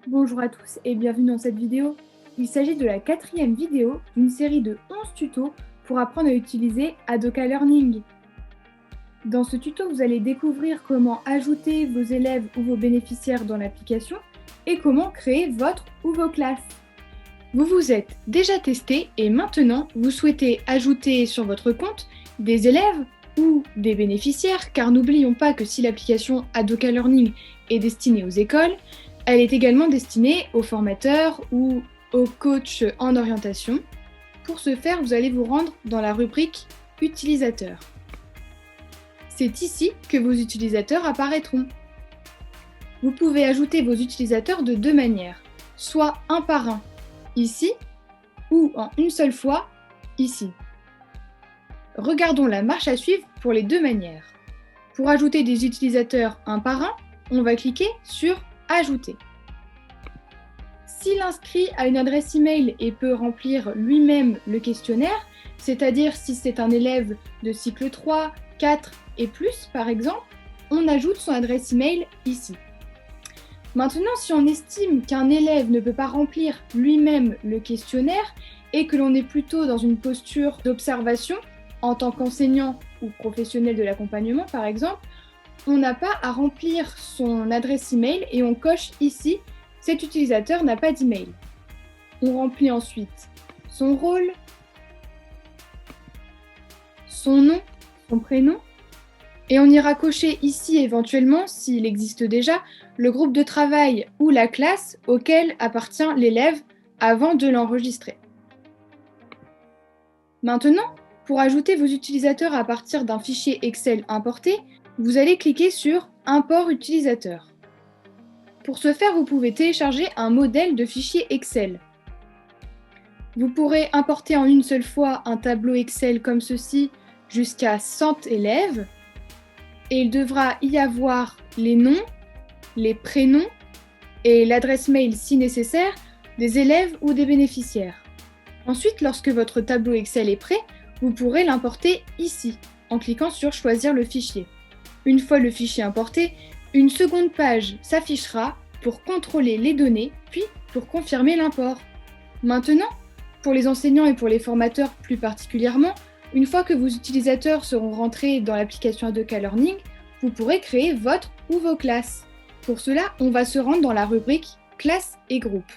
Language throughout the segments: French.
Bonjour à tous et bienvenue dans cette vidéo. Il s'agit de la 4e vidéo d'une série de 11 tutos pour apprendre à utiliser Adoka Learning. Dans ce tuto, vous allez découvrir comment ajouter vos élèves ou vos bénéficiaires dans l'application et comment créer votre ou vos classes. Vous vous êtes déjà testé et maintenant vous souhaitez ajouter sur votre compte des élèves ou des bénéficiaires, car n'oublions pas que si l'application Adoka Learning est destinée aux écoles, elle est également destinée aux formateurs ou aux coachs en orientation. Pour ce faire, vous allez vous rendre dans la rubrique Utilisateurs. C'est ici que vos utilisateurs apparaîtront. Vous pouvez ajouter vos utilisateurs de deux manières, soit un par un, ici, ou en une seule fois, ici. Regardons la marche à suivre pour les deux manières. Pour ajouter des utilisateurs un par un, on va cliquer sur Ajouter. Si l'inscrit a une adresse email et peut remplir lui-même le questionnaire, c'est-à-dire si c'est un élève de cycle 3, 4 et plus par exemple, on ajoute son adresse email ici. Maintenant, si on estime qu'un élève ne peut pas remplir lui-même le questionnaire et que l'on est plutôt dans une posture d'observation en tant qu'enseignant ou professionnel de l'accompagnement par exemple, on n'a pas à remplir son adresse email et on coche ici « Cet utilisateur n'a pas d'email ». On remplit ensuite son rôle, son nom, son prénom, et on ira cocher ici éventuellement, s'il existe déjà, le groupe de travail ou la classe auquel appartient l'élève avant de l'enregistrer. Maintenant, pour ajouter vos utilisateurs à partir d'un fichier Excel importé, vous allez cliquer sur « Import utilisateur ». Pour ce faire, vous pouvez télécharger un modèle de fichier Excel. Vous pourrez importer en une seule fois un tableau Excel comme ceci jusqu'à 100 élèves et il devra y avoir les noms, les prénoms et l'adresse mail si nécessaire des élèves ou des bénéficiaires. Ensuite, lorsque votre tableau Excel est prêt, vous pourrez l'importer ici en cliquant sur « Choisir le fichier ». Une fois le fichier importé, une seconde page s'affichera pour contrôler les données, puis pour confirmer l'import. Maintenant, pour les enseignants et pour les formateurs plus particulièrement, une fois que vos utilisateurs seront rentrés dans l'application Adoka Learning, vous pourrez créer votre ou vos classes. Pour cela, on va se rendre dans la rubrique Classes et groupes.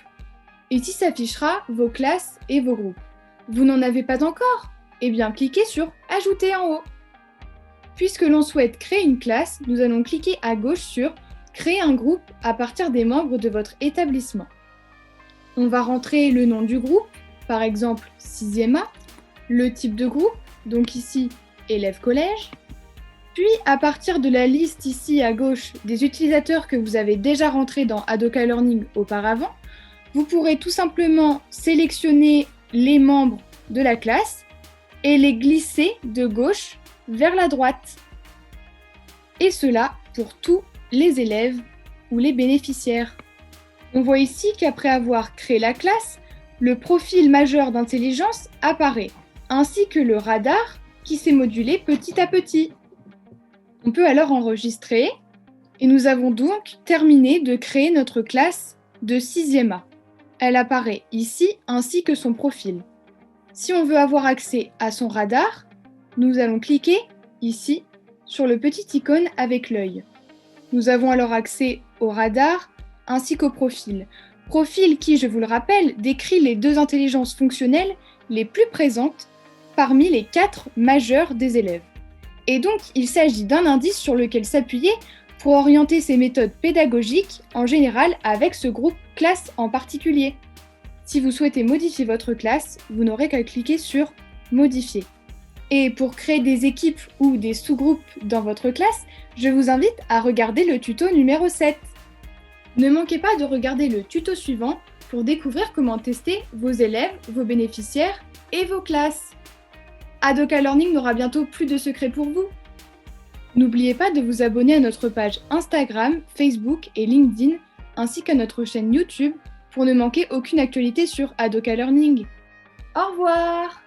Ici s'affichera vos classes et vos groupes. Vous n'en avez pas encore? Eh bien, cliquez sur Ajouter en haut. Puisque l'on souhaite créer une classe, nous allons cliquer à gauche sur « Créer un groupe à partir des membres de votre établissement ». On va rentrer le nom du groupe, par exemple 6e A, le type de groupe, donc ici élève collège, puis à partir de la liste ici à gauche des utilisateurs que vous avez déjà rentrés dans Adoka Learning auparavant, vous pourrez tout simplement sélectionner les membres de la classe et les glisser de gauche vers la droite. Et cela pour tous les élèves ou les bénéficiaires. On voit ici qu'après avoir créé la classe, le profil majeur d'intelligence apparaît, ainsi que le radar qui s'est modulé petit à petit. On peut alors enregistrer et nous avons donc terminé de créer notre classe de 6e A. Elle apparaît ici ainsi que son profil. Si on veut avoir accès à son radar, nous allons cliquer ici sur le petit icône avec l'œil. Nous avons alors accès au radar ainsi qu'au profil. Profil qui, je vous le rappelle, décrit les deux intelligences fonctionnelles les plus présentes parmi les 4 majeures des élèves. Et donc, il s'agit d'un indice sur lequel s'appuyer pour orienter ses méthodes pédagogiques en général avec ce groupe classe en particulier. Si vous souhaitez modifier votre classe, vous n'aurez qu'à cliquer sur « Modifier ». Et pour créer des équipes ou des sous-groupes dans votre classe, je vous invite à regarder le tuto numéro 7. Ne manquez pas de regarder le tuto suivant pour découvrir comment tester vos élèves, vos bénéficiaires et vos classes. Adoka Learning n'aura bientôt plus de secrets pour vous. N'oubliez pas de vous abonner à notre page Instagram, Facebook et LinkedIn, ainsi qu'à notre chaîne YouTube pour ne manquer aucune actualité sur Adoka Learning. Au revoir!